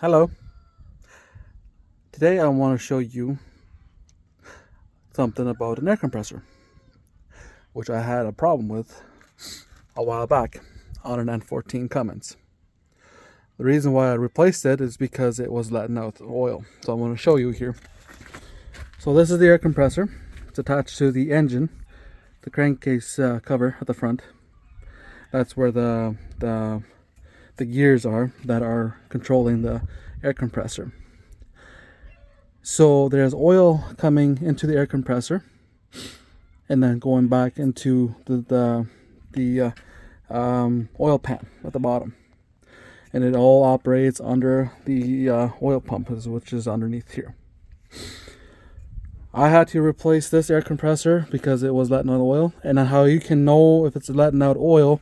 Hello. Today I want to show you something about an air compressor, which I had a problem with a while back on an N14 Cummins. The reason why I replaced it is because it was letting out oil. So I'm going to show you here. So this is the air compressor. It's attached to the engine, the crankcase cover at the front. That's where the gears are that are controlling the air compressor. So there's oil coming into the air compressor and then going back into the oil pan at the bottom, and it all operates under the oil pump, which is underneath here. I had to replace this air compressor because it was letting out oil. And how you can know if it's letting out oil,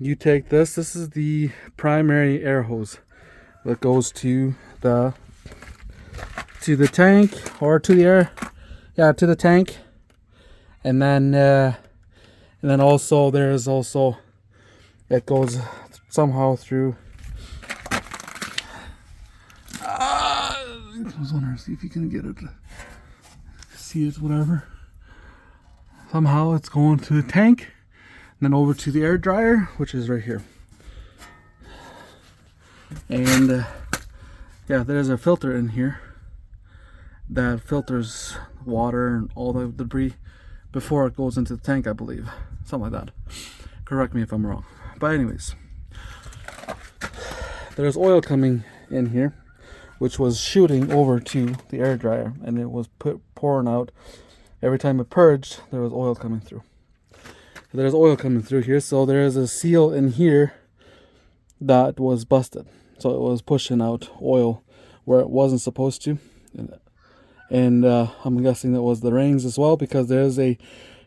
you take this is the primary air hose that goes to the tank, or to the tank. And then also there's also, it goes somehow through I was wondering, see if you can get it, see it, whatever. Somehow it's going to the tank and then over to the air dryer, which is right here. And there's a filter in here that filters water and all the debris before it goes into the tank, I believe. Something like that. Correct me if I'm wrong. But anyways, there's oil coming in here, which was shooting over to the air dryer, and it was pouring out. Every time it purged, there was oil coming through. So there's oil coming through here, so there's a seal in here that was busted. So it was pushing out oil where it wasn't supposed to. And I'm guessing that was the rings as well, because there's a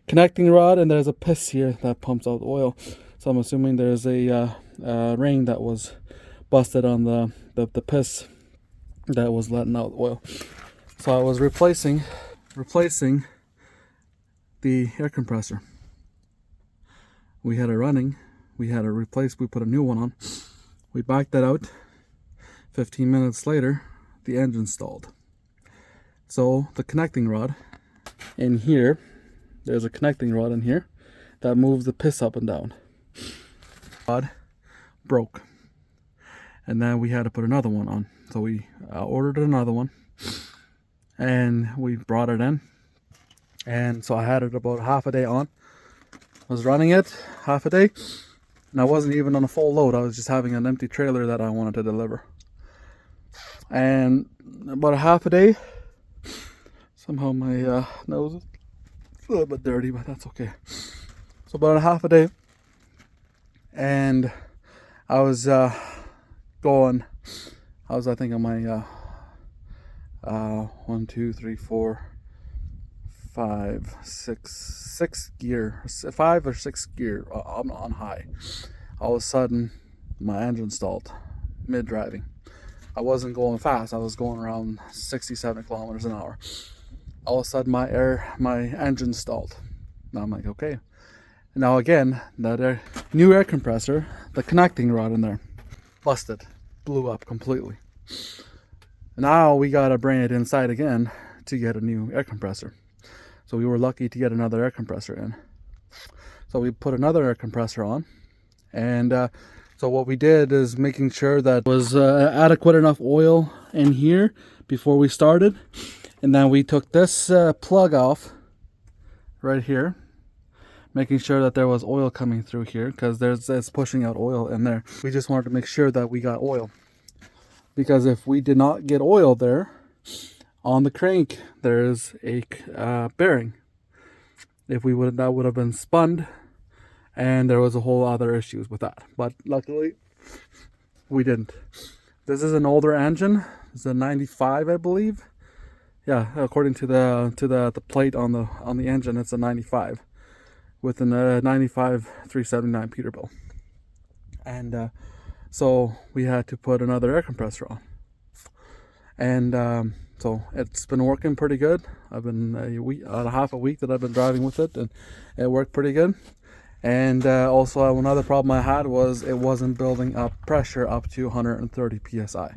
connecting rod and there's a piss here that pumps out oil. So I'm assuming there's a ring that was busted on the piss that was letting out oil. So I was replacing the air compressor. We had it running. We had it replaced. We put a new one on. We backed that out. 15 minutes later, the engine stalled. So the connecting rod in here, there's a connecting rod in here that moves the piss up and down. Rod broke, and then we had to put another one on. So we ordered another one, and we brought it in. And so I had it about half a day on. I was running it half a day, and I wasn't even on a full load. I was just having an empty trailer that I wanted to deliver. And about a half a day, somehow my nose is a little bit dirty, but that's okay. So about a half a day, and I was going. I think on my 1, 2, 3, 4, 5, 6 gear, 5 or 6 gear on high. All of a sudden, my engine stalled mid driving. I wasn't going fast. I was going around 67 kilometers an hour. All of a sudden, my engine stalled. Now I'm like, okay. Now again, that new air compressor, the connecting rod in there, busted, blew up completely. Now we gotta bring it inside again to get a new air compressor. So we were lucky to get another air compressor in. So we put another air compressor on, and so what we did is making sure that was adequate enough oil in here before we started. And then we took this plug off right here, making sure that there was oil coming through here, because it's pushing out oil in there. We just wanted to make sure that we got oil, because if we did not get oil there, on the crank there's a bearing. If we would, that would have been spun, and there was a whole other issues with that. But luckily, we didn't. This is an older engine. It's a 95, I believe. Yeah, according to the plate on the engine, it's a 95 with a 95 379 Peterbilt. And so we had to put another air compressor on. And so it's been working pretty good. I've been half a week that I've been driving with it, and it worked pretty good. And also another problem I had was it wasn't building up pressure up to 130 psi.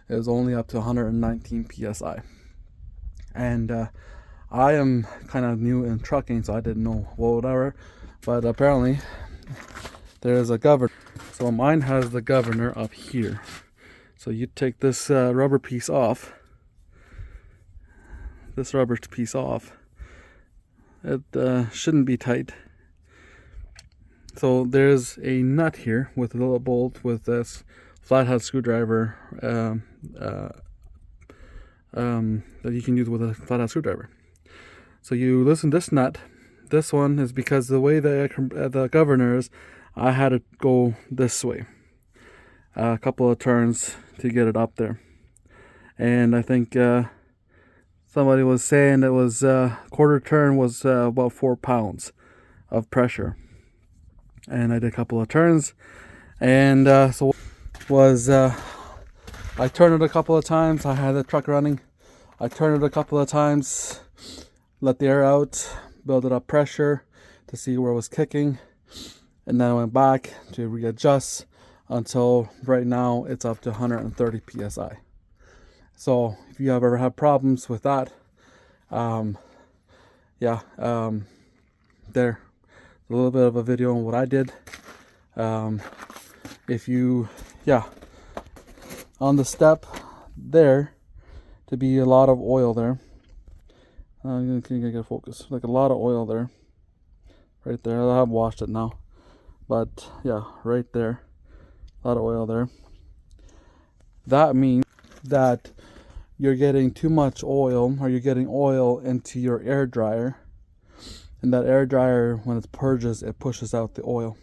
it was only up to 119 psi. And I am kind of new in trucking, so I didn't know whatever, but apparently there is a governor. So mine has the governor up here. So you take this rubber piece off. This rubber piece off. It shouldn't be tight. So there's a nut here with a little bolt with this flathead screwdriver that you can use with a flathead screwdriver. So you loosen this nut. This one is because the way the governor is, I had to go this way. A couple of turns to get it up there. And I think somebody was saying it was quarter turn was about 4 pounds of pressure. And I did a couple of turns, and so was I turned it a couple of times. I had the truck running. I turned it a couple of times, let the air out, build it up pressure to see where it was kicking, and then I went back to readjust until right now it's up to 130 psi. So if you have ever had problems with that, there. A little bit of a video on what I did. If you, on the step there, to be a lot of oil there. I'm gonna get a focus. Like a lot of oil there, right there. I have washed it now, but yeah, right there, a lot of oil there. That means that you're getting too much oil, or you're getting oil into your air dryer. And that air dryer, when it purges, it pushes out the oil.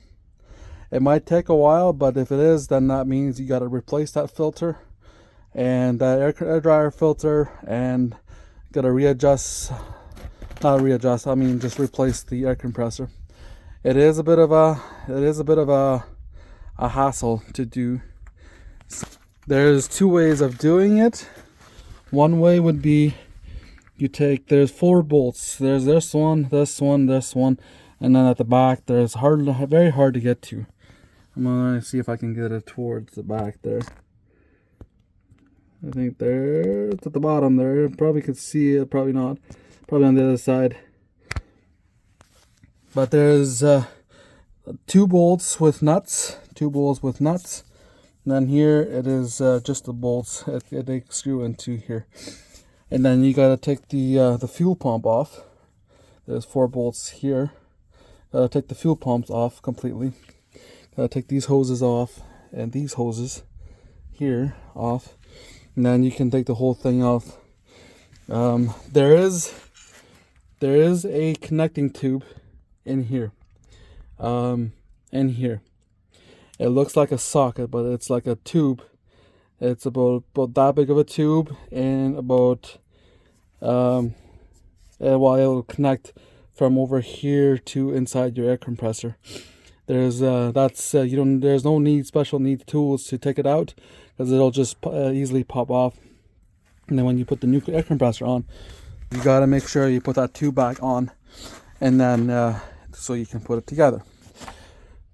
It might take a while, but if it is, then that means you got to replace that filter and that air dryer filter, and got to readjust. Not readjust. I mean, just replace the air compressor. It is a bit of a hassle to do. There's two ways of doing it. One way would be, there's 4 bolts. There's this one, and then at the back there's very hard to get to. I'm gonna see if I can get it towards the back there. I think there, it's at the bottom there. Probably could see it, probably not. Probably on the other side. But there's 2 bolts with nuts. And then here it is just the bolts. They screw into here. And then you gotta take the fuel pump off. There's 4 bolts here. Gotta take the fuel pumps off completely. Gotta take these hoses off and these hoses here off. And then you can take the whole thing off. There is a connecting tube in here. It looks like a socket, but it's like a tube. It's about that big of a tube, and about it will connect from over here to inside your air compressor. There's there's no special need tools to take it out, because it'll just easily pop off. And then when you put the new air compressor on, you gotta make sure you put that tube back on, and then so you can put it together.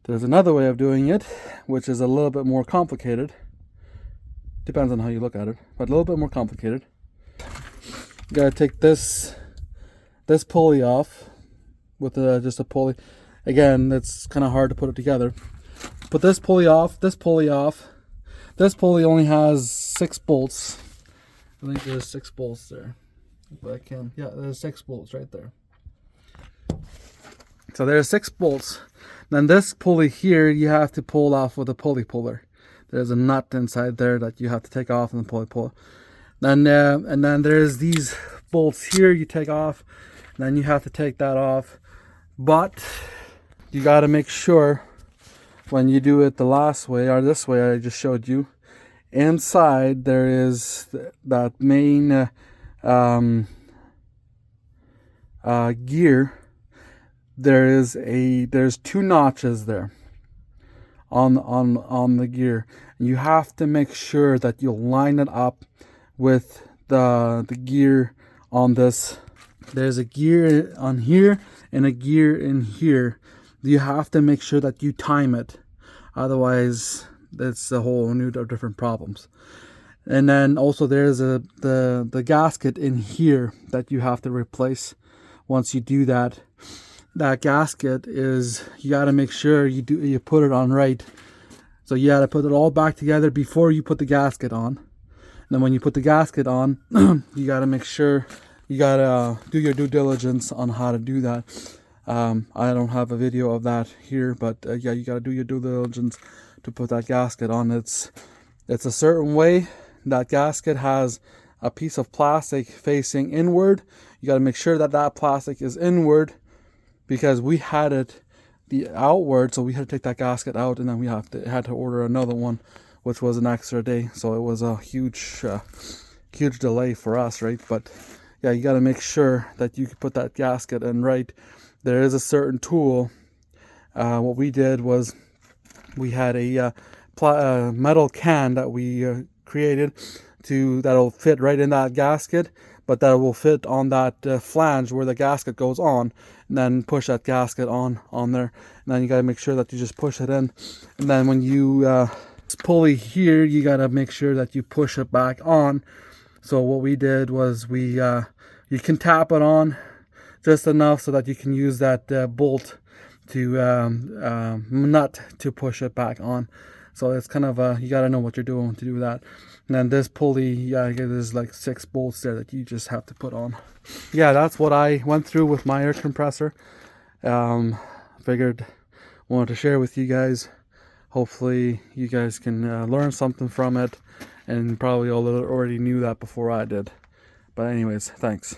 There's another way of doing it, which is a little bit more complicated. Depends on how you look at it, but a little bit more complicated. You gotta take this pulley off with just a pulley. Again, it's kind of hard to put it together. Put this pulley off. This pulley only has 6 bolts. I think there's 6 bolts there. But I can, there's 6 bolts right there. So there's 6 bolts. Then this pulley here, you have to pull off with a pulley puller. There's a nut inside there that you have to take off and pull. And then there's these bolts here you take off. And then you have to take that off. But you got to make sure when you do it the last way, or this way I just showed you, inside there is that main gear. There's 2 notches there on the gear. You have to make sure that you line it up with the gear on this. There's a gear on here and a gear in here. You have to make sure that you time it, otherwise it's a whole new different problems. And then also there's the gasket in here that you have to replace. Once you do that, that gasket is, you got to make sure you put it on right. So you got to put it all back together before you put the gasket on. And then when you put the gasket on, you got to make sure, you got to do your due diligence on how to do that. I don't have a video of that here, but yeah, you got to do your due diligence to put that gasket on. It's a certain way. That gasket has a piece of plastic facing inward. You got to make sure that that plastic is inward, because we had it the outward, so we had to take that gasket out, and then we had to order another one, which was an extra day. So it was a huge delay for us, right? But yeah, you got to make sure that you can put that gasket in right. There is a certain tool. What we did was we had a metal can that we created that'll fit right in that gasket, but that will fit on that flange where the gasket goes on, and then push that gasket on there. And then you got to make sure that you just push it in, and then when you pulley here, you got to make sure that you push it back on. So what we did was you can tap it on just enough so that you can use that bolt to nut to push it back on. So it's kind of you got to know what you're doing to do that. And then this pulley, yeah, there's like 6 bolts there that you just have to put on. Yeah, that's what I went through with my air compressor. Wanted to share with you guys. Hopefully you guys can learn something from it, and probably all already knew that before I did. But anyways, thanks.